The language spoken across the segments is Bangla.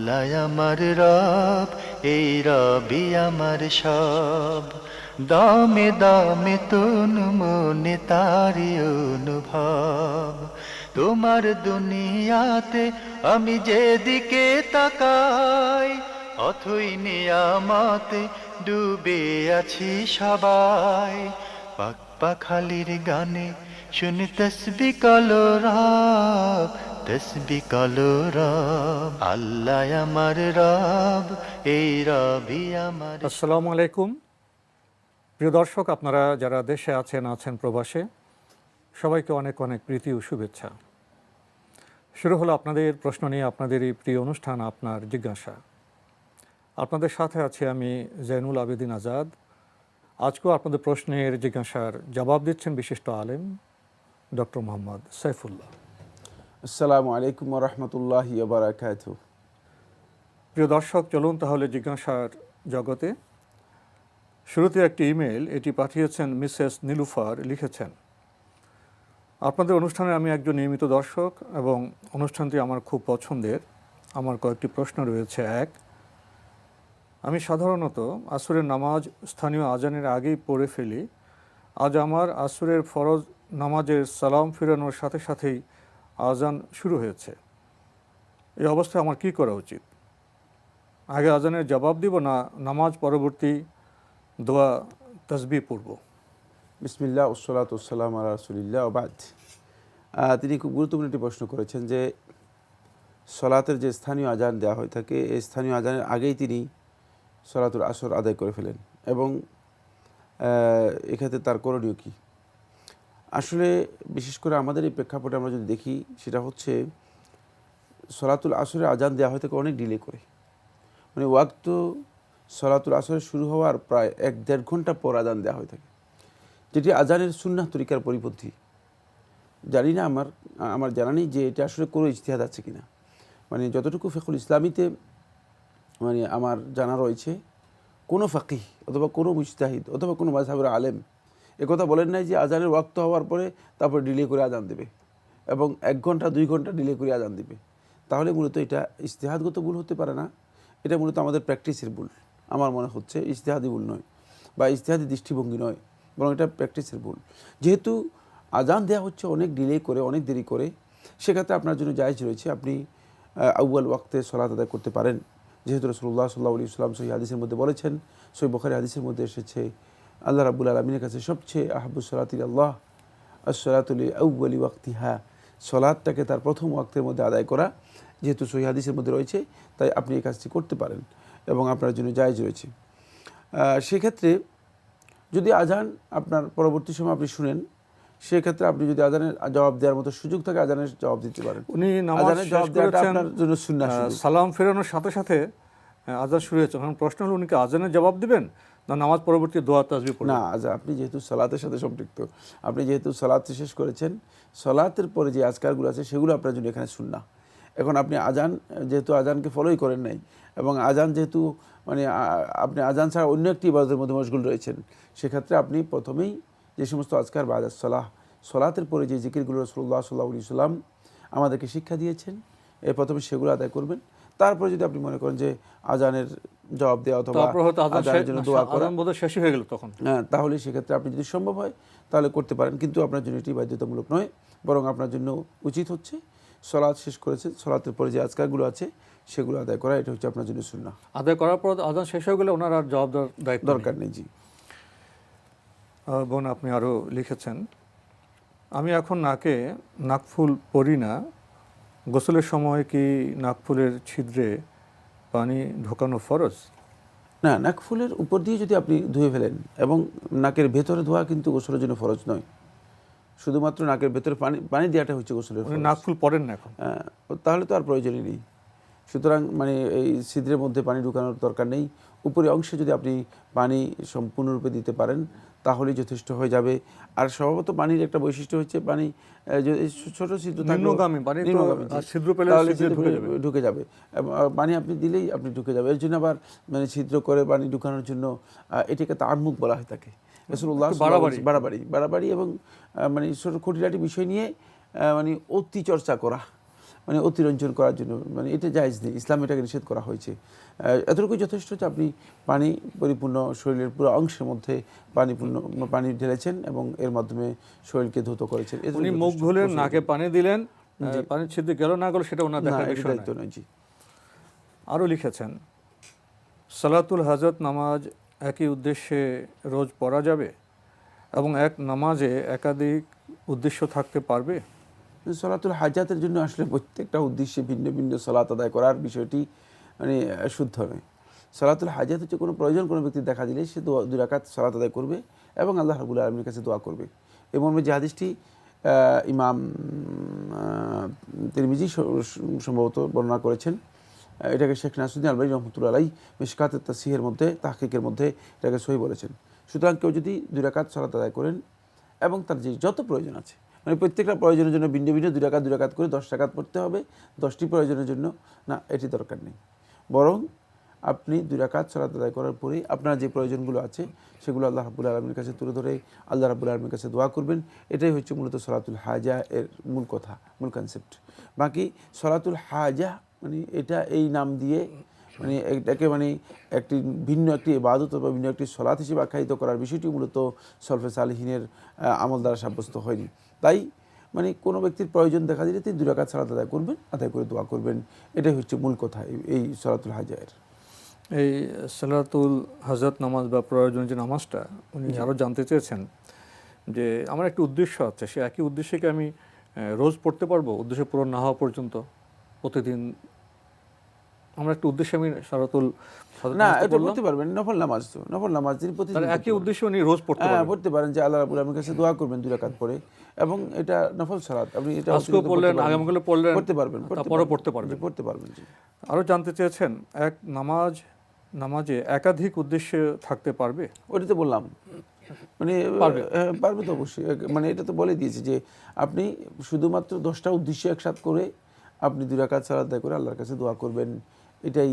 আল্লাহ আমার রব, এই রবি আমার সব। দামে দামে তন মনে তারি অনুভব। তোমার দুনিয়াতে আমি যেদিকে তাকাই, অথই নিয়ামতে ডুবে আছি সবাই। পাক পাখালির গানে শুনি তসবি কলরব, তসবি কলরব। আল্লাহ আমার রব, এই রবি আমার। আসসালামু আলাইকুম প্রিয় দর্শক, আপনারা যারা দেশে আছেন প্রবাসে, সবাইকে অনেক অনেক প্রীতি ও শুভেচ্ছা। শুরু হলো আপনাদের প্রশ্ন নিয়ে আপনাদের এই প্রিয় অনুষ্ঠান আপনার জিজ্ঞাসা। আপনাদের সাথে আছি আমি জৈনুল আবেদিন আজাদ। আজকেও আপনাদের প্রশ্নের জিজ্ঞাসার জবাব দিচ্ছেন বিশিষ্ট আলেম ডক্টর মোহাম্মদ সাইফুল্লাহ। আসসালামু আলাইকুম ওয়া রাহমাতুল্লাহি ওয়া বারাকাতুহু। প্রিয় দর্শক, চলুন তাহলে জিজ্ঞাসার জগতে। শুরুতে একটি ইমেল, এটি পাঠিয়েছেন মিসেস নীলুফার। লিখেছেন, আপনাদের অনুষ্ঠানে আমি একজন নিয়মিত দর্শক এবং অনুষ্ঠানটি আমার খুব পছন্দের। আমার কয়েকটি প্রশ্ন রয়েছে। এক, আমি সাধারণত আসরের নামাজ স্থানীয় আজানের আগেই পড়ে ফেলি। আজ আমার আসরের ফরজ নামাজের সালাম ফিরানোর সাথে সাথেই আজান শুরু হয়েছে। এই অবস্থায় আমার কী করা উচিত? আগে আজানের জবাব দিব না নামাজ পরবর্তী দোয়া তাসবিহ পড়ব? বিসমিল্লাহ ওয়াসসালাতু ওয়াসসালামু আলা রাসূলিল্লাহ ওয়া বাদ। তিনি খুব গুরুত্বপূর্ণ একটি প্রশ্ন করেছেন যে সলাতের যে স্থানীয় আজান দেওয়া হয়ে থাকে, এই স্থানীয় আজানের আগেই তিনি সলাতুল আসর আদায় করে ফেলেন এবং এক্ষেত্রে তার করণীয় কী? আসলে বিশেষ করে আমাদের এই প্রেক্ষাপটে আমরা যদি দেখি, সেটা হচ্ছে সলাতুল আসরের আজান দেওয়া হয়ে থাকে অনেক ডিলে করে। মানে ওয়াক্ত সলাতুল আসরের শুরু হওয়ার প্রায় 1-1.5 ঘন্টা পর আজান দেওয়া হয়ে থাকে, যেটি আজানের সুন্নাহ তরিকার পরিপন্থী। জানি না, আমার জানা নেই যে এটা আসলে কোনো ইজতিহাদ আছে কিনা। মানে যতটুকু ফিকহুল ইসলামীতে মানে আমার জানা রয়েছে, কোনো ফাকিহ অথবা কোনো মুজতাহিদ অথবা কোনো মাযহাবের আলেম একথা বলেন নাই যে আজানের ওয়াক্ত হওয়ার পরে তারপর ডিলে করে আজান দেবে এবং 1 ঘন্টা 2 ঘন্টা ডিলে করে আজান দেবে। তাহলে মূলত এটা ইজতিহাদগত ভুল হতে পারে না, এটা মূলত আমাদের প্র্যাকটিসের ভুল। আমার মনে হচ্ছে ইজতিহাদি ভুল নয় বা ইজতিহাদি দৃষ্টিভঙ্গি নয়, বরং এটা প্র্যাকটিসের ভুল। যেহেতু আজান দেওয়া হচ্ছে অনেক ডিলে করে, অনেক দেরি করে, সেক্ষেত্রে আপনার জন্য জায়েজ রয়েছে আপনি আউয়াল ওয়াক্তে সলাত আদায় করতে পারেন। যেহেতু রাসূলুল্লাহ সাল্লাল্লাহু আলাইহি ওয়াসাল্লাম সহিহ হাদিসের মধ্যে বলেছেন, সহিহ বুখারী হাদিসের মধ্যে এসেছে, আল্লাহ রাব্বুল আলামিনের কাছে সবচেয়ে আহাব্বুস সালাতি ইলাল্লাহ আস-সালাতু লিআউয়ালি ওয়াক্তিহা, সলাতটাকে তার প্রথম ওয়াক্তের মধ্যে আদায় করা। যেহেতু সহিহ হাদিসের মধ্যে রয়েছে, তাই আপনি এই কাজটি করতে পারেন এবং আপনার জন্য জায়েজ রয়েছে। সেক্ষেত্রে যদি আজান আপনার পরবর্তী সময় আপনি শুনেন, সেক্ষেত্রে আপনি যদি আজানের জবাব দেওয়ার মতো সুযোগ থাকে আজানের জবাব দিতে পারেন। উনি আজানের জবাব দেওয়াটা আপনার জন্য সুন্নাহ। সালাম ফেরানোর সাথে সাথে আজান শুরু হয়েছে, এখন প্রশ্ন হলো উনি কি আজানের জবাব দিবেন না নামাজ পরবর্তী দোয়া তাসবিহ পড়বেন? না, আপনি যেহেতু সালাতের সাথে সম্পৃক্ত, আপনি যেহেতু সালাত শেষ করেছেন, সালাতের পরে যে আজকারগুলো আছে সেগুলো আপনার জন্য এখানে সুন্নাহ। এখন আপনি আজান, যেহেতু আজানকে ফলোই করেন নাই এবং আজান যেহেতু মানে আপনি আজান ছাড়া অন্য একটি ইবাদতের মধ্যে মশগুল রয়েছেন, সেক্ষেত্রে আপনি প্রথমেই যে সমস্ত আজকার বা সলাতের পরে যে জিকিরগুলো রাসূলুল্লাহ সাল্লাল্লাহু আলাইহি ওয়াসাল্লাম আমাদেরকে শিক্ষা দিয়েছেন, প্রথমে সেগুলো আদায় করবেন। তারপরে যদি আপনি মনে করেন যে আজানের জবাব দেওয়া অথবা আজানের জন্য দোয়া করা শেষ হয়ে গেল তখন, তাহলে সেক্ষেত্রে আপনি যদি সম্ভব হয় তাহলে করতে পারেন, কিন্তু আপনার জন্য এটি বাধ্যতামূলক নয়। বরং আপনার জন্য উচিত হচ্ছে সলাত শেষ করেছেন, সলাতের পরে যে আজকারগুলো আছে সেগুলো আদায় করা, এটা হচ্ছে আপনার জন্য সুন্নাহ। আদায় করার পর আজান শেষ হয়ে গেলে ওনার আর জবাব দেওয়ার দায়িত্ব দরকার নেই। জি বোন, আপনি আরও লিখেছেন, আমি এখন নাকে নাকফুল পরি না, গোসলের সময় কি নাকফুলের ছিদ্রে পানি ঢোকানো ফরজ? না, নাকফুলের উপর দিয়ে যদি আপনি ধুয়ে ফেলেন এবং নাকের ভেতরে ধোয়া কিন্তু গোসলের জন্য ফরজ নয়, শুধুমাত্র নাকের ভেতরে পানি দেওয়াটা হচ্ছে গোসলের ফরজ। নাকফুল পরেন না এখন, তাহলে তো আর প্রয়োজনই নেই। সুতরাং মানে এই ছিদ্রের মধ্যে পানি ঢুকানোর দরকার নেই। উপরে অংশে যদি আপনি পানি সম্পূর্ণরূপে দিতে পারেন তাহলেই যথেষ্ট হয়ে যাবে। আর স্বভাবত পানির একটা বৈশিষ্ট্য হচ্ছে পানি যদি ছোট ছিদ্র ঢুকে যাবে, পানি আপনি দিলেই আপনি ঢুকে যাবে। এর জন্য আবার মানে ছিদ্র করে পানি ঢুকানোর জন্য এটাকে তাআম্মুক বলা হয়ে থাকে। রাসূলুল্লাহ বাড়াবাড়ি এবং মানে ছোট খুঁটিনাটি বিষয় নিয়ে মানে অতি চর্চা করা, মানে অতিরঞ্জন করার জন্য, মানে এটা জায়েজ নেই, ইসলাম এটাকে নিষেধ করা হয়েছে। এতটুকু যথেষ্ট যে আপনি পানি পরিপূর্ণ শরীরের পুরো অংশের মধ্যে পানি ঢেলেছেন এবং এর মাধ্যমে শরীরকে ধৌত করেছেন। উনি মুখ ধুলেন, নাকে পানি দিলেন, পানির ছিদ্র গেল না গেল সেটা ওনার দেখার বিষয় নয়। জি। আরও লিখেছেন, সালাতুল হাজত নামাজ একই উদ্দেশ্যে রোজ পড়া যাবে এবং এক নামাজে একাধিক উদ্দেশ্য থাকতে পারবে? সলাতুল হাজাতের জন্য আসলে প্রত্যেকটা উদ্দেশ্যে ভিন্ন ভিন্ন সলাত আদায় করার বিষয়টি মানে শুদ্ধ নয়। সলাতুল হাজাত হচ্ছে কোনো প্রয়োজন কোনো ব্যক্তি দেখা দিলে সে 2 রাকাত সলাত আদায় করবে এবং আল্লাহ রাব্বুল আলামিনের কাছে দোয়া করবে। এই মর্মে যে হাদিসটি ইমাম তিরমিজি সম্ভবত বর্ণনা করেছেন, এটাকে শেখ নাসিরুদ্দিন আলবানী রহমতুল্লাহ আলাইহি মিশকাতুত তাসহিহের মধ্যে তাহকিকের মধ্যে এটাকে সহি বলেছেন। সুতরাং কেউ যদি 2 রাকাত সলাত আদায় করেন এবং তার যে যত প্রয়োজন আছে, মানে প্রত্যেকটা প্রয়োজনের জন্য ভিন্ন ভিন্ন 2 রাকাত করে 10 রাকাত পড়তে হবে, 10টি প্রয়োজনের জন্য না, এটি দরকার নেই। বরং আপনি 2 রাকাত সালাত আদায় করার পরেই আপনার যে প্রয়োজনগুলো আছে সেগুলো আল্লাহ রাব্বুল আলামিনের কাছে তুলে ধরে আল্লাহ রাব্বুল আলামিনের কাছে দোয়া করবেন। এটাই হচ্ছে মূলত সলাতুল হাজা এর মূল কথা, মূল কনসেপ্ট। বাকি সলাতুল হাজা মানে এটা এই নাম দিয়ে মানে এটাকে মানে ভিন্ন একটি ইবাদত বা ভিন্ন একটি সলাত হিসেবে আখ্যায়িত করার বিষয়টি মূলত সলফে সালেহিনের আমল দ্বারা সাব্যস্ত হয়নি। তাই মানে কোনো ব্যক্তির প্রয়োজন দেখা দিলে তিনি 2 রাকাত সালাত আদায় করবেন, আদায় করে দোয়া করবেন। এটাই হচ্ছে মূল কথা এই সলাতুল হাজায়ের। এই সালাতুল হাজত নামাজ বা প্রয়োজন যে নামাজটা উনি আরও জানতে চেয়েছেন যে আমার একটা উদ্দেশ্য আছে, সে একই উদ্দেশ্যে কি আমি রোজ পড়তে পারবো, উদ্দেশ্য পূরণ না হওয়া পর্যন্ত প্রতিদিন? আমরা একটা উদ্দেশ্যে আমি সালাতুল না, এটা পড়তে পারবেন, নফল নামাজ তো, নফল নামাজ তিনি প্রতিদিন একই উদ্দেশ্যে উনি রোজ পড়তে পারবেন। পড়তে পারেন যে আল্লাহ রাব্বুল আলামিনের কাছে দোয়া করবেন 2 রাকাত পড়ে, এবং এটা নফল সালাত, আপনি এটা আজকেও পড়লেন, আগামীকালে পড়লেন, পড়তে পারবেন, তারপরে পড়তে পারবেন, পড়তে পারবেন। জি। আরও জানতে চেয়েছেন এক নামাজে একাধিক উদ্দেশ্যে থাকতে পারবে? ওটা তো বললাম, মানে পারবে তো অবশ্যই, মানে এটা তো বলে দিয়েছি যে আপনি শুধুমাত্র 10টা উদ্দেশ্য একসাথে করে আপনি 2 রাকাত সালাত আদায় করে আল্লাহর কাছে দোয়া করবেন। এটাই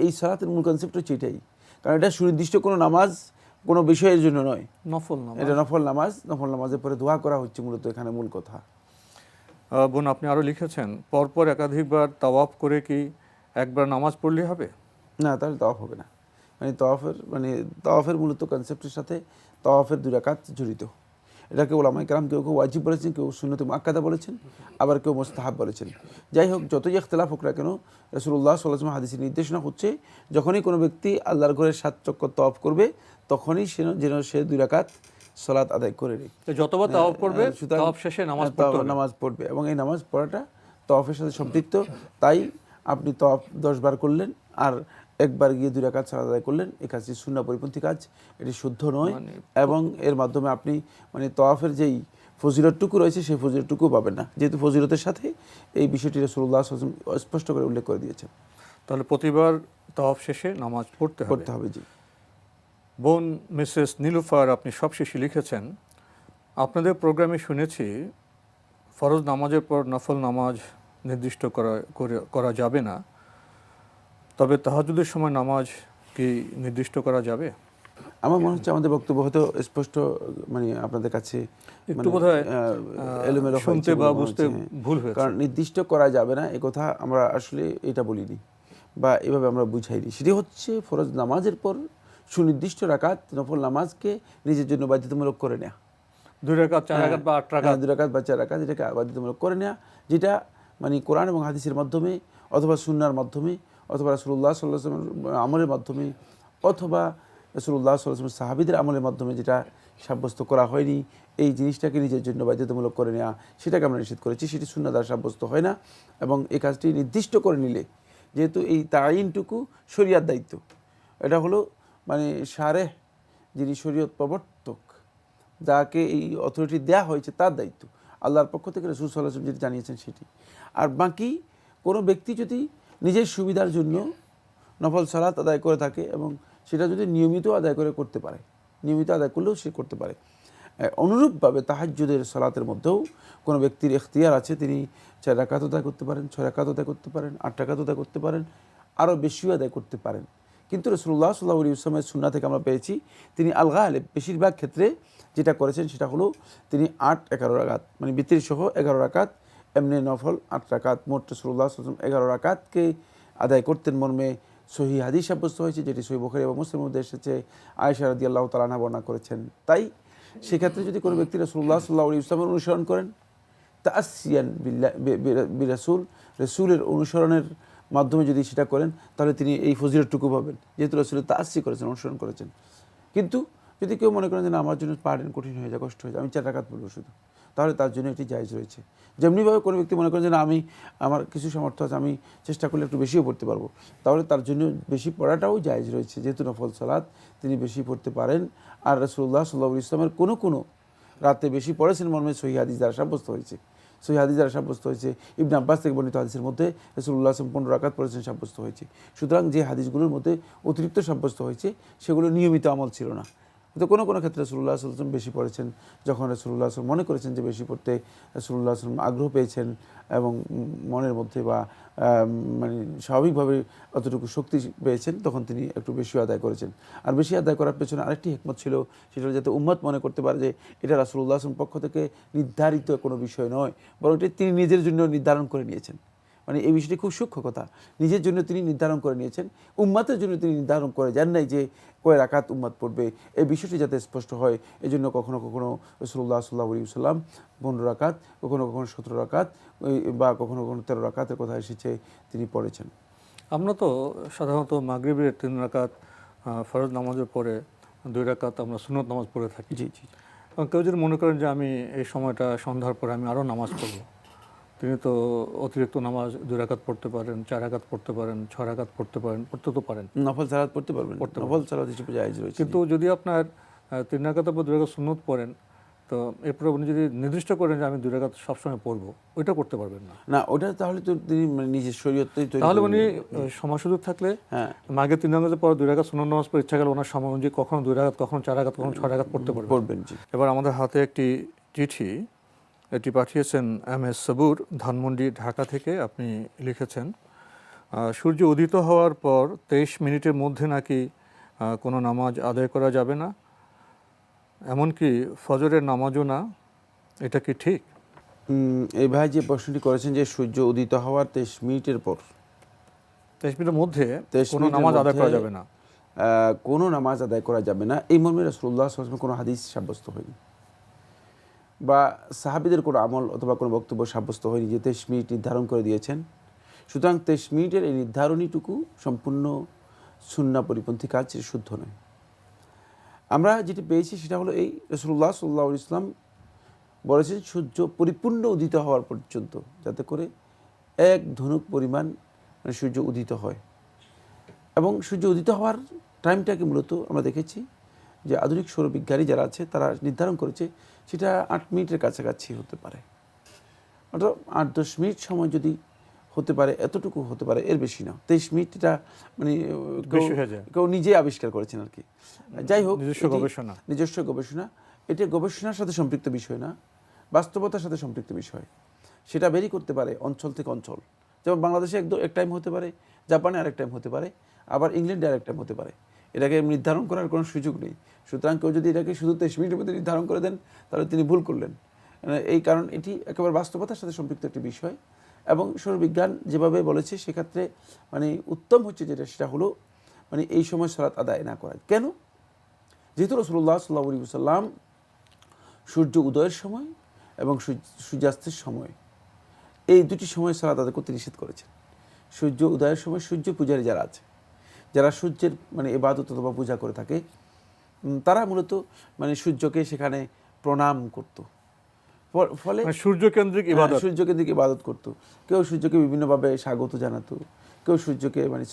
এই সালাতের মূল কনসেপ্ট হচ্ছে এটাই, কারণ এটা সুনির্দিষ্ট কোনো নামাজ কোনো বিষয়ের জন্য নয়, নফল নামাজ, এটা নফল নামাজ। নফল নামাজের পরে দোয়া করা হচ্ছে মূলত এখানে মূল কথা। বোন, আপনি আরও লিখেছেন পরপর একাধিকবার তাওয়াফ করে কি একবার নামাজ পড়লেই হবে? না, তাহলে তাওয়াফ হবে না। তাওয়াফের মূলত কনসেপ্টের সাথে তাওয়াফের 2 রাকাত জড়িত। এটাকে ওলামায়ে কেরাম কেউ ওয়াজিব বলেছেন, কেউ সুন্নতে মুআক্কাদা বলেছেন, আবার কেউ মুস্তাহাব বলেছেন। যাই হোক, যতই ইখতিলাফ হোক না কেন, রাসূলুল্লাহ সাল্লাল্লাহু আলাইহি ওয়াসাল্লাম হাদিসের নির্দেশনা হচ্ছে যখনই কোনো ব্যক্তি আল্লাহর ঘরের 7 চক্কর তাওয়াফ করবে তখনই যেন সে 2 রাকাত সালাত আদায় করে নেয়। যতবার তাওয়াফ করবে তাওয়াফ শেষে নামাজ পড়বে এবং এই নামাজ পড়াটা তাওয়াফের সাথে সম্পৃক্ত। তাই আপনি তাওয়াফ 10 বার করলেন আর একবার গিয়ে 2 রাকাত সালাত আদায় করলেন, এই কাজটি সুন্নাহ পরিপন্থী কাজ, এটি শুদ্ধ নয়। এবং এর মাধ্যমে আপনি মানে তাওয়াফের যেই ফজিলতটুকু রয়েছে সেই ফজিলতটুকু পাবেন না, যেহেতু ফজিলতের সাথে এই বিষয়টি রাসূলুল্লাহ সাল্লাল্লাহু আলাইহি ওয়াসাল্লাম স্পষ্ট করে উল্লেখ করে দিয়েছেন। তাহলে প্রতিবার তাওয়াফ শেষে নামাজ পড়তে হবে। জি। বোন মিসেস নীলুফার, আপনি সবশেষে লিখেছেন, আপনাদের প্রোগ্রামে শুনেছি ফরজ নামাজের পর নফল নামাজ নির্দিষ্ট করা যাবে না, তবে তাহাজ্জুদের সময় নামাজ কি নির্দিষ্ট করা যাবে? আমার মনে হচ্ছে আমাদের বক্তব্য হয়তো স্পষ্ট মানে আপনাদের কাছে একটু বোধহয় এলোমেলো শুনতে বা বুঝতে ভুল হয়েছে। কারণ নির্দিষ্ট করা যাবে না এ কথা আমরা আসলে এটা বলিনি বা এভাবে আমরা বুঝাইনি। সেটি হচ্ছে ফরজ নামাজের পর সুনির্দিষ্ট রাকাত নফল নামাজকে নিজের জন্য বাধ্যতামূলক করে নেওয়া, 2 রাকাত 4 রাকাত বা 8 রাকাত, 2 রাকাত বা 4 রাকাত, এটাকে বাধ্যতামূলক করে নেওয়া, যেটা মানে কোরআন এবং হাদিসের মাধ্যমে অথবা সুন্নাহর মাধ্যমে অথবা রাসূলুল্লাহ সাল্লাল্লাহু আলাইহি ওয়াসাল্লামের আমলের মাধ্যমে অথবা রাসূলুল্লাহ সাল্লাল্লাহু আলাইহি ওয়াসাল্লাম সাহাবীদের আমলের মাধ্যমে যেটা সাব্যস্ত করা হয়নি, এই জিনিসটাকে নিজের জন্য বাধ্যতামূলক করে নেওয়া, সেটাকে আমরা নিষেধ করেছি। সেটি সুন্নাহ দ্বারা সাব্যস্ত হয় না এবং এই কাজটি নির্দিষ্ট করে নিলে, যেহেতু এই তাইনটুকু শরিয়ার দায়িত্ব, এটা হলো মানে শারেহ, যিনি শরীয়ত প্রবর্তক, যাকে এই অথরিটি দেওয়া হয়েছে তার দায়িত্ব, আল্লাহর পক্ষ থেকে রাসূল সাল্লাল্লাহু আলাইহি ওয়াসাল্লাম যেটি জানিয়েছেন সেটি। আর বাকি কোনো ব্যক্তি যদি নিজের সুবিধার জন্য নফল সালাত আদায় করে থাকে এবং সেটা যদি নিয়মিত আদায় করতে পারে, নিয়মিত আদায় করলেও সে করতে পারে। অনুরূপভাবে তাহাজ্জুদের সালাতের মধ্যেও কোনো ব্যক্তির এখতিয়ার আছে, তিনি 4 রাকাত আদায় করতে পারেন, 6 রাকাত আদায় করতে পারেন, 8 রাকাত আদায় করতে পারেন, আরও বেশিও আদায় করতে পারেন। কিন্তু রাসূলুল্লাহ সাল্লাল্লাহু আলাইহি ওয়াসাল্লামের সুন্নাহ থেকে আমরা পেয়েছি তিনি আল গালিব বেশিরভাগ ক্ষেত্রে যেটা করেছেন সেটা হলো তিনি 8-11 রাকাত মানে বিতির সহ 11 রাকাত এমনি নফল 8 রাকাত, মোট রাসূলুল্লাহ সাল্লাল্লাহু আলাইহি ওয়াসাল্লাম 11 রাকাতকে আদায় করতেন মর্মে সহিহ হাদিস সাব্যস্ত হয়েছে, যেটি সহিহ বুখারী এবং মুসলিমের মধ্যে এসেছে। আয়েশা রাদিয়াল্লাহু তাআলা আনহা বর্ণনা করেছেন। তাই সেক্ষেত্রে যদি কোনো ব্যক্তি রাসূলুল্লাহ সাল্লাল্লাহু আলাইহি ওয়াসাল্লামের অনুসরণ করেন, তাআসিয়ান বিরাসূল, রাসূলের অনুসরণের মাধ্যমে যদি সেটা করেন, তাহলে তিনি এই ফজিলতটুকু পাবেন, যেহেতু রাসূলের তাআসি করেছেন, অনুসরণ করেছেন। কিন্তু যদি কেউ মনে করেন যে না, আমার জন্য পারেন কঠিন হয়ে যায়, কষ্ট হয়ে যায়, আমি 4 রাকাত পড়ব শুধু, তাহলে তার জন্য এটি জায়েজ রয়েছে। যেমনিভাবে কোনো ব্যক্তি মনে করেন যে না, আমার কিছু সামর্থ্য আছে, আমি চেষ্টা করলে একটু বেশিও পড়তে পারবো, তাহলে তার জন্য বেশি পড়াটাও জায়েজ রয়েছে, যেহেতু নফল সালাত তিনি বেশি পড়তে পারেন। আর রাসূলুল্লাহ সাল্লাল্লাহু আলাইহি ওয়াসাল্লামের কোনো রাতে বেশি পড়েছেন মর্মে সহিহ হাদিস দ্বারা সাব্যস্ত হয়েছে। সহিহ হাদিস দ্বারা সাব্যস্ত হয়েছে, ইবনে আব্বাস থেকে বর্ণিত হাদিসের মধ্যে রাসূলুল্লাহ সাল্লাল্লাহু আলাইহি ওয়াসাল্লাম 15 রাকাত পড়েছেন সাব্যস্ত হয়েছে। সুতরাং যে হাদিসগুলোর মধ্যে অতিরিক্ত সাব্যস্ত হয়েছে সেগুলো নিয়মিত আমল ছিল না। তো কোনো ক্ষেত্রে রাসূলুল্লাহ সাল্লাল্লাহু আলাইহি ওয়াসাল্লাম বেশি পড়েছেন, যখন রাসূলুল্লাহ সাল্লাল্লাহু আলাইহি ওয়াসাল্লাম মনে করেছেন যে বেশি পড়তে রাসূলুল্লাহ সাল্লাল্লাহু আলাইহি ওয়াসাল্লাম আগ্রহ পেয়েছেন এবং মনের মধ্যে বা মানে স্বাভাবিকভাবে অতটুকু শক্তি পেয়েছেন, তখন তিনি একটু বেশি আদায় করেছেন। আর বেশি আদায় করার পেছনে আরেকটি হিকমত ছিল, সেটা হলো যাতে উম্মত মনে করতে পারে যে এটা রাসূলুল্লাহ সাল্লাল্লাহু আলাইহি ওয়াসাল্লাম পক্ষ থেকে নির্ধারিত কোনো বিষয় নয়, বরং এটা তিনি নিজের জন্য নির্ধারণ করে নিয়েছেন। মানে এই বিষয়টি খুব সূক্ষ্ম কথা, নিজের জন্য তিনি নির্ধারণ করে নিয়েছেন, উম্মাতের জন্য তিনি নির্ধারণ করে যান নাই যে কয় রাকাত উম্মাত পড়বে। এই বিষয়টি যাতে স্পষ্ট হয়, এই জন্য কখনো রাসূলুল্লাহ সাল্লাল্লাহু আলাইহি ওয়াসাল্লাম 15 রাকাত, কখনো 17 রাকাত বা কখনো 13 রাকাতের কথা এসেছে তিনি পড়েছেন। আমরা তো সাধারণত মাগরিবের 3 রাকাত ফরজ নামাজের পরে 2 রাকাত আমরা সুন্নত নামাজ পড়ে থাকি। জি জি। এবং কেউ যদি মনে করেন যে আমি এই সময়টা সন্ধ্যার পরে আমি আরও নামাজ পড়ব, তিনি তো অতিরিক্ত নামাজ 2 রাকাত পড়তে পারেন, 4 রাকাত পড়তে পারেন, 6 রাকাত পড়তে পারেন, পড়তে তো পারেন, নফল সালাত পড়তে পারবেন, নফল সালাত হিসেবে জায়েজ রয়েছে। কিন্তু যদি আপনার 3 রাকাতের পর 2 রাকাত সুন্নত পড়েন, তো এরপরে আপনি যদি নির্দিষ্ট করেন যে আমি 2 রাকাত সবসময় পড়বো, ওইটা করতে পারবেন না। না, ওটা তাহলে তো তিনি মানে নিজের শরীয়তই তৈরি তাহলে করে উনি নেবেন। সময় সুযোগ থাকলে হ্যাঁ, মাগে 3 রাকাতের পর 2 রাকাত সুন্নত নামাজ পড়ে ইচ্ছা গেলে ওনার সময় অনুযায়ী কখনো 2 রাকাত, কখনো 4 রাকাত, কখনো 6 রাকাত পড়তে পারবেন। পড়বেন। জি। এবার আমাদের হাতে একটি চিঠি, এটি পাঠিয়েছেন MS সবুর, ধানমন্ডি, ঢাকা থেকে। আপনি লিখেছেন, সূর্য উদিত হওয়ার পর 23 মিনিটের মধ্যে নাকি কোনো নামাজ আদায় করা যাবে না, এমনকি ফজরের নামাজও না, এটা কি ঠিক? এই ভাই যে প্রশ্নটি করেছেন যে সূর্য উদিত হওয়ার 23 মিনিটের পর 23 মিনিটের মধ্যে 23 কোনো মিনিটের নামাজ আদায় করা মধ্যে যাবে না, কোনো নামাজ আদায় করা যাবে না, এই মর্মে রাসূলুল্লাহ সাল্লাল্লাহু আলাইহি ওয়াসাল্লাম কোনো হাদিস সাব্যস্ত হয়নি, বা সাহাবীদের কোনো আমল অথবা কোনো বক্তব্য সাব্যস্ত হয়নি যে 23 মিনিট নির্ধারণ করে দিয়েছেন। সুতরাং 23 মিনিটের এই নির্ধারণীটুকু সম্পূর্ণ সুন্নাহ পরিপন্থী কাজ, শুদ্ধ নয়। আমরা যেটি পেয়েছি সেটা হলো এই, রাসূলুল্লাহ সাল্লাল্লাহু আলাইহি ওয়াসাল্লাম বলেছেন সূর্য পরিপূর্ণ উদিত হওয়ার পর্যন্ত, যাতে করে 1 ধনুক পরিমাণ মানে সূর্য উদিত হয়। এবং সূর্য উদিত হওয়ার টাইমটাকে মূলত আমরা দেখেছি যে আধুনিক সৌরবিজ্ঞানী যারা আছে তারা নির্ধারণ করেছে সেটা 8 মিনিটের কাছাকাছি হতে পারে, অর্থাৎ 8-10 মিনিট সময় যদি হতে পারে, এতটুকু হতে পারে, এর বেশি না। 23 মিনিট এটা মানে কেউ নিজে আবিষ্কার করেছেন আর কি। যাই হোক, নিজস্ব গবেষণা, এটা গবেষণার সাথে সম্পৃক্ত বিষয় না, বাস্তবতার সাথে সম্পৃক্ত বিষয়। সেটা ভেরি করতে পারে অঞ্চল থেকে অঞ্চল, যেমন বাংলাদেশে এক টাইম হতে পারে, জাপানে আরেক টাইম হতে পারে, আবার ইংল্যান্ডে আরেক টাইম হতে পারে। এটাকে নির্ধারণ করার কোনো সুযোগ নেই। সুতরাং কেউ যদি এটাকে শুধু 23 মিনিটের মধ্যে নির্ধারণ করে দেন, তাহলে তিনি ভুল করলেন। এই কারণ এটি একেবারে বাস্তবতার সাথে সম্পৃক্ত একটি বিষয়। এবং সৌরবিজ্ঞান যেভাবে বলেছে সেক্ষেত্রে মানে উত্তম হচ্ছে যেটা, সেটা হলো মানে এই সময় সালাত আদায় না করা। কেন? যেহেতু রাসূলুল্লাহ সাল্লাল্লাহু আলাইহি ওয়াসাল্লাম সূর্য উদয়ের সময় এবং সূর্যাস্তের সময়, এই দুটি সময় সালাত আদায় করতে নিষেধ করেছেন। সূর্য উদয়ের সময় সূর্য পূজারী যারা আছে, যারা সূর্যের মানে ইবাদত অথবা পূজা করে থাকে, তারা মূলত মানে সূর্যকে সেখানে প্রণাম করত, ফলে সূর্যকেন্দ্রিক ইবাদত করত। কেউ সূর্যকে বিভিন্নভাবে স্বাগত জানাতো, কেউ সূর্যকে মানে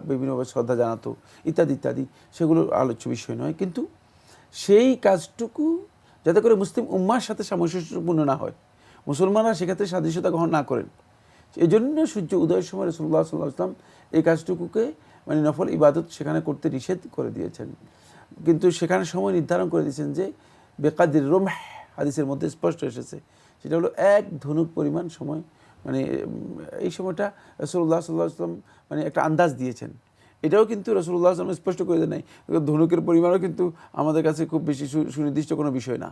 বিভিন্নভাবে শ্রদ্ধা জানাতো, ইত্যাদি ইত্যাদি। সেগুলো আলোচ্য বিষয় নয়, কিন্তু সেই কাজটুকু যাতে করে মুসলিম উম্মার সাথে সামঞ্জস্যপূর্ণ না হয়, মুসলমানরা সেক্ষেত্রে সাদৃশ্যতা গ্রহণ না করেন, এই জন্য সূর্য উদয়ের সময় রাসূলুল্লাহ সাল্লাল্লাহু আলাইহি ওয়াসাল্লাম এই কাজটুকুকে মানে নফল ইবাদত সেখানে করতে নিষেধ করে দিয়েছেন। কিন্তু সেখানে সময় নির্ধারণ করে দিয়েছেন যে বেকাদির রুমহ, হাদিসের মধ্যে স্পষ্ট এসেছে, সেটা হলো 1 ধনুক পরিমাণ সময়। মানে এই সময়টা রাসূলুল্লাহ সাল্লাল্লাহু আলাইহি ওয়াসাল্লাম মানে একটা আন্দাজ দিয়েছেন। এটাও কিন্তু রাসূলুল্লাহ সাল্লাল্লাহু আলাইহি ওয়াসাল্লাম স্পষ্ট করে দেন নাই। ধনুকের পরিমাণও কিন্তু আমাদের কাছে খুব বেশি সুনির্দিষ্ট কোনো বিষয় না,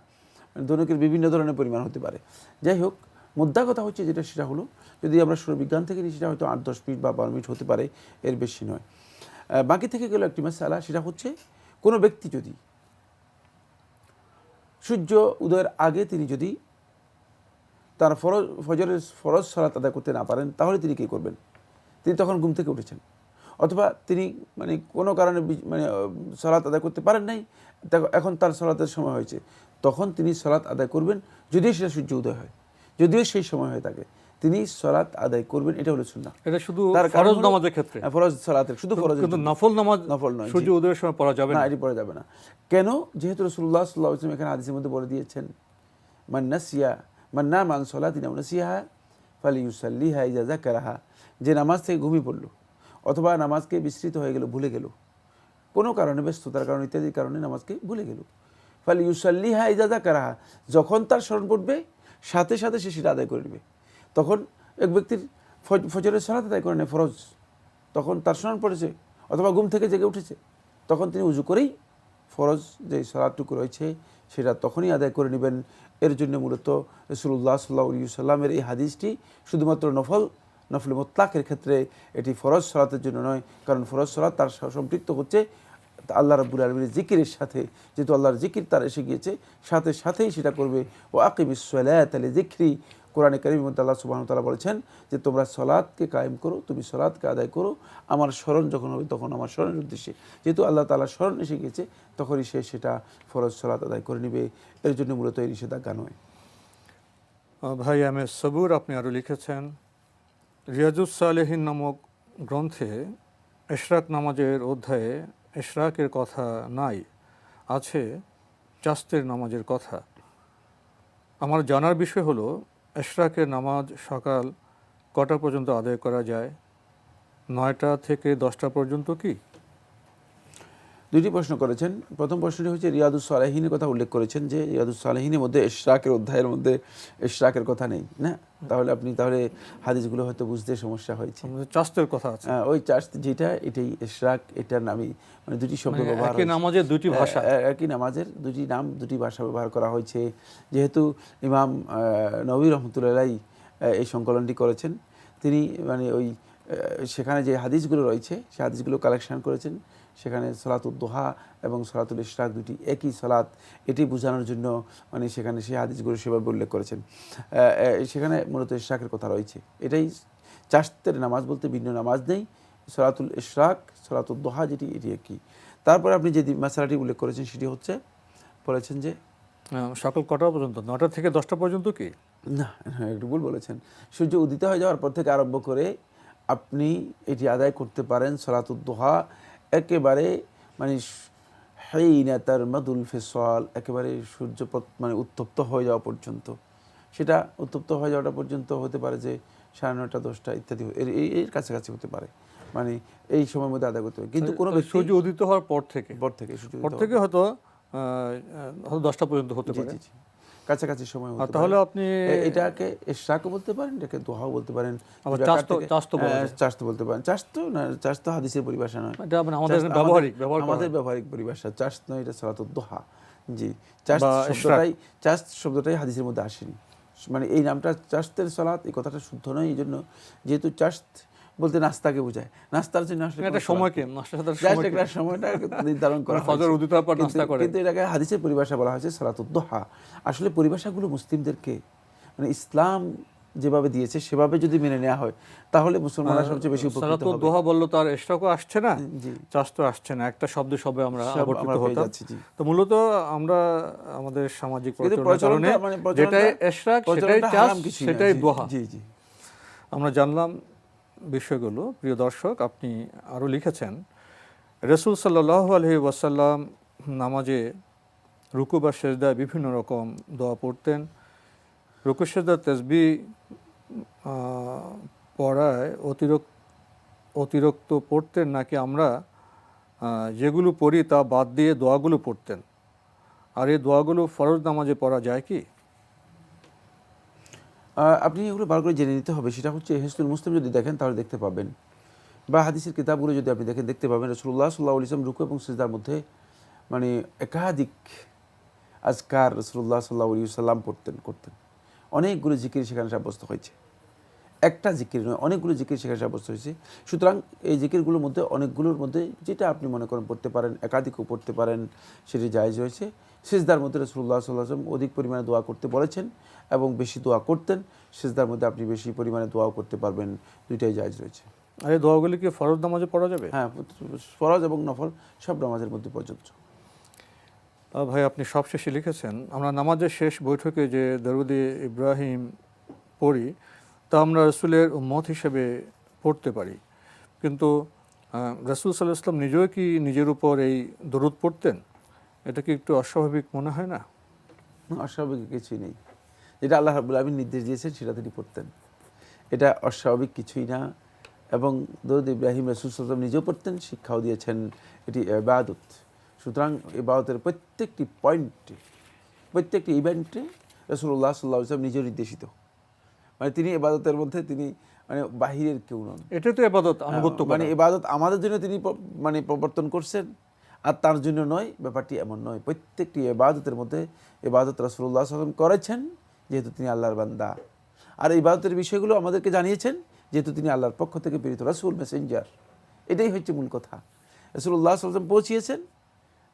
মানে ধনুকের বিভিন্ন ধরনের পরিমাণ হতে পারে। যাই হোক, মুদ্রা কথা হচ্ছে যেটা, সেটা হলো যদি আমরা সৌরবিজ্ঞান থেকে নিই সেটা হয়তো 8-10 মিনিট বা 12 মিনিট হতে পারে, এর বেশি নয়। বাকি থেকে গেল একটি মাসআলা, সেটা হচ্ছে কোনো ব্যক্তি যদি সূর্য উদয়ের আগে তিনি যদি তার ফজরের ফরজ সালাত আদায় করতে না পারেন, তাহলে তিনি কী করবেন? তিনি তখন ঘুম থেকে উঠেছেন, অথবা তিনি মানে কোনো কারণে মানে সালাত আদায় করতে পারেন নাই, এখন তার সালাতের সময় হয়েছে, তখন তিনি সালাত আদায় করবেন। যদিও সেটা সূর্য উদয় হয়, যদিও সেই সময় হয়ে থাকে, তিনি সালাত আদায় করবেন। এটা হলো সুন্নাহ। এটা শুধু ফরজ নামাজের ক্ষেত্রে, ফরজ সালাতের শুধু ফরজ, কিন্তু নফল নামাজ নফল নয়, সূর্য উদয়ের সময় পড়া যাবে না, এটি পড়া যাবে না। কেন? যেহেতু রাসূলুল্লাহ সাল্লাল্লাহু আলাইহি ওয়াসাল্লাম এখানে হাদিসের মধ্যে বলে দিয়েছেন, মান নামা আন সালাতিন আও নাসিয়াহা ফালিয়ুসাল্লিহা ইযা যাকারাহা, যে নামাজ থেকে ঘুমিয়ে পড়লো অথবা নামাজকে বিস্মৃত হয়ে গেল, ভুলে গেল, কোনো কারণে, ব্যস্ততার কারণে ইত্যাদির কারণে নামাজকে ভুলে গেল, ফালিয়ুসাল্লিহা ইযা যাকারাহা, যখন তার স্মরণ পড়বে সাথে সাথে সে সেটা আদায় করে নেবে। তখন এক ব্যক্তির ফজরের সালাত আদায় করে নেয়, ফরজ, তখন তার স্মরণ পড়েছে অথবা ঘুম থেকে জেগে উঠেছে, তখন তিনি উজু করেই ফরজ যে সালাতটুকু রয়েছে সেটা তখনই আদায় করে নেবেন। এর জন্য মূলত রাসূলুল্লাহ সাল্লাল্লাহু আলাইহি ওয়াসাল্লামের এই হাদিসটি শুধুমাত্র নফল মুতলাকের ক্ষেত্রে, এটি ফরজ সালাতের জন্য নয়। কারণ ফরজ সালাত তার সম্পৃক্ত হচ্ছে আল্লাহ রাব্বুল আলামিনের জিকিরের সাথে, যেহেতু আল্লাহর জিকির তার এসে গিয়েছে, সাথে সাথেই সেটা করবে। ও আকিমিস সালাতা লিযিকরি, কোরআনে কারীমের মধ্যে আল্লাহ সুবহানাহু ওয়া তাআলা বলেছেন যে তোমরা সালাতকে কায়েম করো, তুমি সালাতকে আদায় করো, আমার স্মরণ যখন হবে তখন আমার স্মরণের উদ্দেশ্যে। যেহেতু আল্লাহ তাআলার স্মরণ এসে গিয়েছে, তখনই সে সেটা ফরজ সালাত আদায় করে নেবে। এর জন্য মূলত এই নিষেধাজ্ঞা নয়। ভাই এম.এস. সবুর আপনি আরও লিখেছেন, রিয়াজুস সালেহীন নামক গ্রন্থে ইশরাক নামাজের অধ্যায়ে ইশরাকের কথা নাই, আছে চাস্তের নামাজের কথা। আমার জানার বিষয় হলো ইশরাকের নামাজ সকাল কটা পর্যন্ত আদায় করা যায়? 9টা থেকে 10টা পর্যন্ত কি? দুইটি প্রশ্ন করেছেন। প্রথম প্রশ্নটি হচ্ছে রিয়াদুস সালেহীনের কথা উল্লেখ করেছেন যে রিয়াদুস সালেহীনের মধ্যে ইশরাকের অধ্যায়ের মধ্যে ইশরাকের কথা নেই, না? তাহলে হাদিসগুলো হয়তো বুঝতে সমস্যা হয়েছে। চাস্তের কথা আছে, ওই চাস্ত যেটা, এটাই ইশরাক, এটার নামই মানে দুটি শব্দ ব্যবহার, একই নামাজের দুটি ভাষা, একই নামাজের দুটি নাম, দুটি ভাষা ব্যবহার করা হয়েছে। যেহেতু ইমাম নবী রহমতুল্লাহ আলাইহি এই সংকলনটি করেছেন, তিনি মানে ওই সেখানে যে হাদিসগুলো রয়েছে সেই হাদিসগুলো কালেকশন করেছেন। সেখানে সালাতুদ দুহা এবং সালাতুল ইশরাক দুটি একই সালাত, এটি বোঝানোর জন্য মানে সেখানে সেই হাদিসগুলো সেভাবে উল্লেখ করেছেন। সেখানে মূলত ইশরাকের কথা রয়েছে। এটাই চাস্তের নামাজ বলতে ভিন্ন নামাজ নেই। সালাতুল ইশরাক, সালাতুদ দুহা যেটি, এটি একই। তারপরে আপনি যে মাসালাটি উল্লেখ করেছেন সেটি হচ্ছে, বলেছেন যে সকাল কটা পর্যন্ত? 9টা থেকে 10টা পর্যন্ত কি? না, একটু ভুল বলেছেন। সূর্য উদিত হয়ে যাওয়ার পর থেকে আরম্ভ করে আপনি এটি আদায় করতে পারেন সালাতুদ দুহা, একেবারে মানে হাইনা তারমাদুল ফিসাল, একেবারে সূর্য মানে উত্তপ্ত হয়ে যাওয়া পর্যন্ত। সেটা উত্তপ্ত হয়ে যাওয়াটা পর্যন্ত হতে পারে যে 9:30 10টা ইত্যাদি, এর কাছাকাছি হতে পারে, মানে এই সময়ের মধ্যে আদায় করতে হবে। কিন্তু কোনো সূর্য উদিত হওয়ার পর থেকে হয়তো 10টা পর্যন্ত হতে পারে, কাছাকাছি সময় হতে পারে। তাহলে আপনি এটাকে ইশরাকও বলতে পারেন, এটাকে দুহাও বলতে পারেন, চাস্ত বলতে পারেন। চাস্ত হাদিসের পরিভাষা নয়, এটা আমাদের ব্যবহারিক পরিভাষা। চাস্ত নয়, এটা সালাতুদ দুহা। জি, চাস্ত শব্দটাই হাদিসের মধ্যে আসেনি, মানে এই নামটা চাস্তের সালাত, এই কথাটা শুদ্ধ নয়। এই জন্য যেহেতু চাস্ত বলতে নাস্তাকে বোঝায়, নাস্তার জন্য আসলে একটা সময়টা নির্ধারণ করা হয়, কিন্তু এটাকে হাদিসের পরিভাষা বলা হয়েছে সালাতুদ দুহা। আসলে পরিভাষাগুলো মুসলিমদেরকে মানে ইসলাম যেভাবে দিয়েছে সেভাবে যদি মেনে নেওয়া হয় তাহলে মুসলমানরা সবচেয়ে বেশি উপকৃত হবে। সালাতুদ দুহা বললো তো আর ইশরাকও আসছে না, চাস্তো আসছে না, একটা শব্দে সবে আমরা আবর্তিত হতাম। তো মূলত আমরা আমাদের সামাজিক প্রচলনে যেটাই ইশরাক সেটাই চাস্ত সেটাই দুহা আমরা জানলাম বিষয়গুলো। প্রিয় দর্শক, আপনি আরও লিখেছেন, রাসূল সাল্লাল্লাহু আলাইহি ওয়াসাল্লাম নামাজে রুকু বা সেজদায় বিভিন্ন রকম দোয়া পড়তেন। রুকু সেজদার তাসবিহ পড়ায় অতিরিক্ত পড়তেন, নাকি আমরা যেগুলো পড়ি তা বাদ দিয়ে দোয়াগুলো পড়তেন? আর এই দোয়াগুলো ফরজ নামাজে পড়া যায় কি? আপনি এগুলো ভালো করে জেনে নিতে হবে। সেটা হচ্ছে হিসনুল মুসলিম যদি দেখেন তাহলে দেখতে পাবেন, বা হাদিসের কিতাবগুলো যদি আপনি দেখেন দেখতে পাবেন, রাসূলুল্লাহ সাল্লাল্লাহু আলাইহি ওয়াসাল্লাম রুকু এবং সিজদার মধ্যে মানে একাধিক আজকার রাসূলুল্লাহ সাল্লাল্লাহু আলাইহি ওয়াসাল্লাম করতেন। অনেকগুলো জিকির সেখানে সাব্যস্ত হয়েছে, একটা জিকির নয়, অনেকগুলো জিকির সেখানে সাব্যস্ত হয়েছে। সুতরাং এই জিকিরগুলোর মধ্যে অনেকগুলোর মধ্যে যেটা আপনি মনে করেন পড়তে পারেন, একাধিকও পড়তে পারেন, সেটি জায়েজ রয়েছে। সিজদার মধ্যে রাসূলুল্লাহ সাল্লাল্লাহু আলাইহি ওয়াসাল্লাম অধিক পরিমাণে দোয়া করতে বলেছেন এবং বেশি দোয়া করতেন। সিজদার মধ্যে আপনি বেশি পরিমাণে দোয়াও করতে পারবেন, দুইটাই জায়েজ রয়েছে। আর এই দোয়াগুলি কি ফরজ নামাজে পড়া যাবে? হ্যাঁ, ফরজ এবং নফল সব নামাজের মধ্যে প্রযোজ্য। ভাই, আপনি সবশেষে লিখেছেন, আমরা নামাজের শেষ বৈঠকে যে দরুদে ইব্রাহিম পড়ি তা আমরা রাসূলের উম্মত হিসেবে পড়তে পারি, কিন্তু রাসূল সাল্লাল্লাহু আলাইহি ওয়াসাল্লাম নিজেও কি নিজের উপর এই দরুদ পড়তেন? এটা কি একটু অস্বাভাবিক মনে হয় না? অস্বাভাবিক কিছুই নেই, যেটা আল্লাহ রাব্বুল আলামিন নির্দেশ দিয়েছেন সেটা তিনি পড়তেন, এটা অস্বাভাবিক কিছুই না। এবং দরুদ ইব্রাহিম রাসূল সাল্লাল্লাহু আলাইহি ওয়াসাল্লাম নিজেও পড়তেন, শিক্ষাও দিয়েছেন, এটি ইবাদত। সুতরাং ইবাদতের প্রত্যেকটি পয়েন্টে, প্রত্যেকটি ইভেন্টে রাসূলুল্লাহ সাল্লাল্লাহু আলাইহি ওয়াসাল্লাম নিজেও নির্দেশিত, মানে তিনি ইবাদতের মধ্যে তিনি মানে বাহিরের কেউ নন। এটা তো ইবাদত, আনুগত্য করা। মানে ইবাদত আমাদের জন্য তিনি মানে প্রবর্তন করছেন, আর তার জন্য নয়, ব্যাপারটি এমন নয়। প্রত্যেকটি ইবাদতের মধ্যে ইবাদত রাসূলুল্লাহ সাল্লাল্লাহু আলাইহি ওয়াসাল্লাম করেছেন, যেহেতু তিনি আল্লাহর বান্দা। আর ইবাদতের বিষয়গুলো আমাদেরকে জানিয়েছেন, যেহেতু তিনি আল্লাহর পক্ষ থেকে প্রেরিত রাসূল, মেসেঞ্জার। এটাই হচ্ছে মূল কথা। রাসূলুল্লাহ সাল্লাল্লাহু আলাইহি ওয়াসাল্লাম পৌঁছিয়েছেন,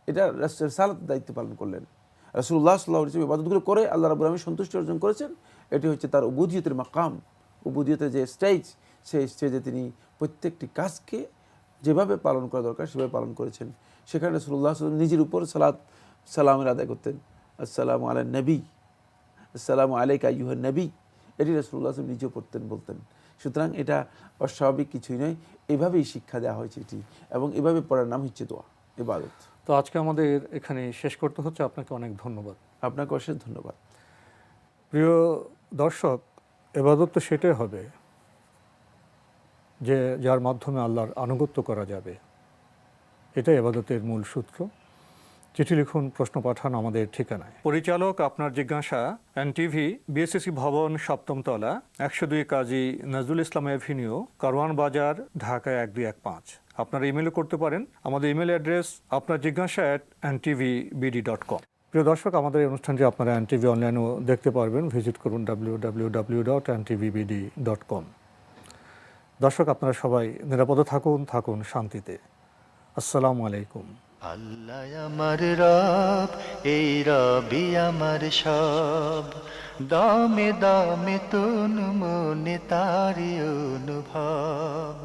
এটা রিসালাতের দায়িত্ব পালন করলেন। রাসূলুল্লাহ সাল্লাল্লাহু আলাইহি ওয়াসাল্লাম ইবাদতগুলো করে আল্লাহ রাব্বুল আলামিন সন্তুষ্টি অর্জন করেছেন। এটি হচ্ছে তার উবুদিয়তের মাকাম, উবুদিয়তের যে স্টেজ, সেই স্টেজে তিনি প্রত্যেকটি কাজকে যেভাবে পালন করা দরকার সেভাবে পালন করেছেন। সেখানে রাসূলুল্লাহ সাল্লাল্লাহু আলাইহি ওয়াসাল্লাম নিজের উপর সালামের আদায় করতেন, আসসালামু আলান নবী, আসসালামু আলাইকা আইয়ুহান নবী, এটি রাসূলুল্লাহ সাল্লাল্লাহু আলাইহি ওয়াসাল্লাম নিজেও পড়তেন, বলতেন। সুতরাং এটা অস্বাভাবিক কিছুই নয়, এভাবেই শিক্ষা দেওয়া হয়েছে এটি, এবং এভাবে পড়ার নাম হচ্ছে দোয়া, ইবাদত। তো আজকে আমাদের এখানে শেষ করতে হচ্ছে। আপনাকে অনেক ধন্যবাদ। আপনাকে অশেষ ধন্যবাদ। প্রিয় দর্শক, ইবাদত তো সেটাই হবে যে যার মাধ্যমে আল্লাহর আনুগত্য করা যাবে, এটাই ইবাদতের মূল সূত্র। চিঠি লিখুন, প্রশ্ন পাঠান আমাদের ঠিকানায়। পরিচালক আপনার জিজ্ঞাসা, এনটিভি, বিএসসি ভবন, 7ম তলা, 102 কাজী নজরুল ইসলাম এভিনিউ, কারওয়ান বাজার, ঢাকা 1215। আপনারা ইমেলও করতে পারেন। আমাদের ইমেল অ্যাড্রেস আপনার জিজ্ঞাসা @ntvbd.com। প্রিয় দর্শক, আমাদের এই অনুষ্ঠানটি আপনারা এনটিভি অনলাইনেও দেখতে পারবেন। ভিজিট করুন www.ntvbd.com। দর্শক, আপনারা সবাই নিরাপদে থাকুন শান্তিতে। আসসালামু আলাইকুম। আল্লাহ আমার রব, এই রবি আমার সব, দামে দামে তুন মনে তারি অনুভব।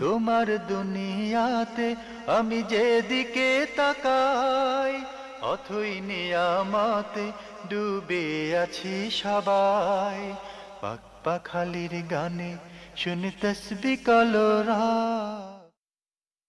তোমার দুনিয়াতে আমি যেদিকে তাকাই, অথই নিয়ামতে ডুবে আছি সবাই। পাক পাখালির গানে শুনি তসবিহ কলরা।